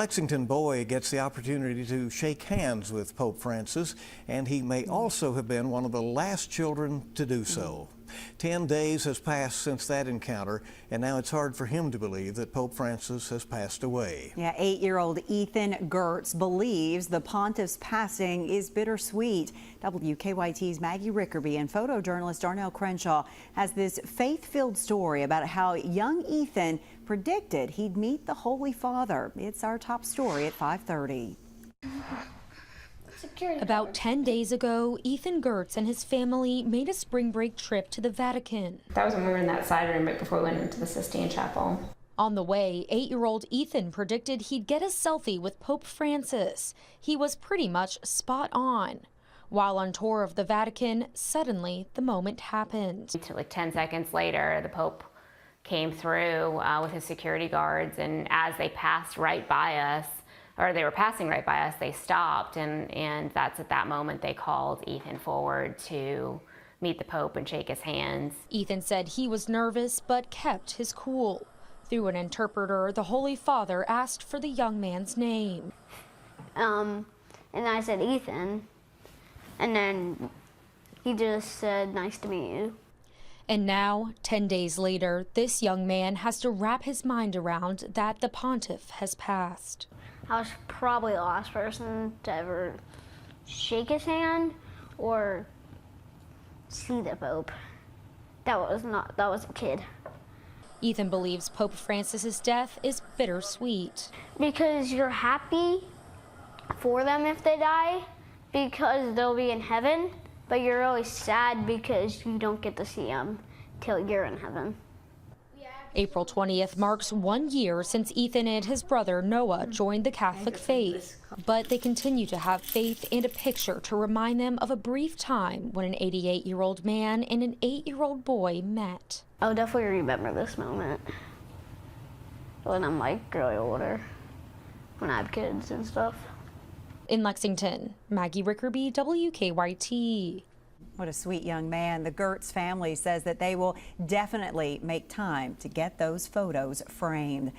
Lexington boy gets the opportunity to shake hands with Pope Francis, and he may also have been one of the last children to do so. 10 days has passed since that encounter, and now it's hard for him to believe that Pope Francis has passed away. Yeah, 8-year-old Ethan Gertz believes the pontiff's passing is bittersweet. WKYT's Maggie Rickerby and photojournalist Darnell Crenshaw has this faith-filled story about how young Ethan predicted he'd meet the Holy Father. It's our top story at 5:30. About 10 days ago, Ethan Gertz and his family made a spring break trip to the Vatican. That was when we were in that side room right before we went into the Sistine Chapel. On the way, 8-year-old Ethan predicted he'd get a selfie with Pope Francis. He was pretty much spot on. While on tour of the Vatican, suddenly the moment happened. Like 10 seconds later, the Pope came through with his security guards, and as they passed right by us, or they were passing right by us, they stopped, and that's at that moment they called Ethan forward to meet the Pope and shake his hands. Ethan said he was nervous but kept his cool. Through an interpreter, the Holy Father asked for the young man's name. And I said Ethan, and then he just said, "Nice to meet you." And now, 10 days later, this young man has to wrap his mind around that the pontiff has passed. I was probably the last person to ever shake his hand or see the Pope. That was a kid. Ethan believes Pope Francis's death is bittersweet. Because you're happy for them if they die, because they'll be in heaven, but you're always sad because you don't get to see them till you're in heaven. April 20th marks 1 year since Ethan and his brother Noah joined the Catholic faith, but they continue to have faith and a picture to remind them of a brief time when an 88-year-old man and an 8-year-old boy met. I'll definitely remember this moment when I'm like really older, when I have kids and stuff. In Lexington, Maggie Rickerby, WKYT. What a sweet young man. The Gertz family says that they will definitely make time to get those photos framed.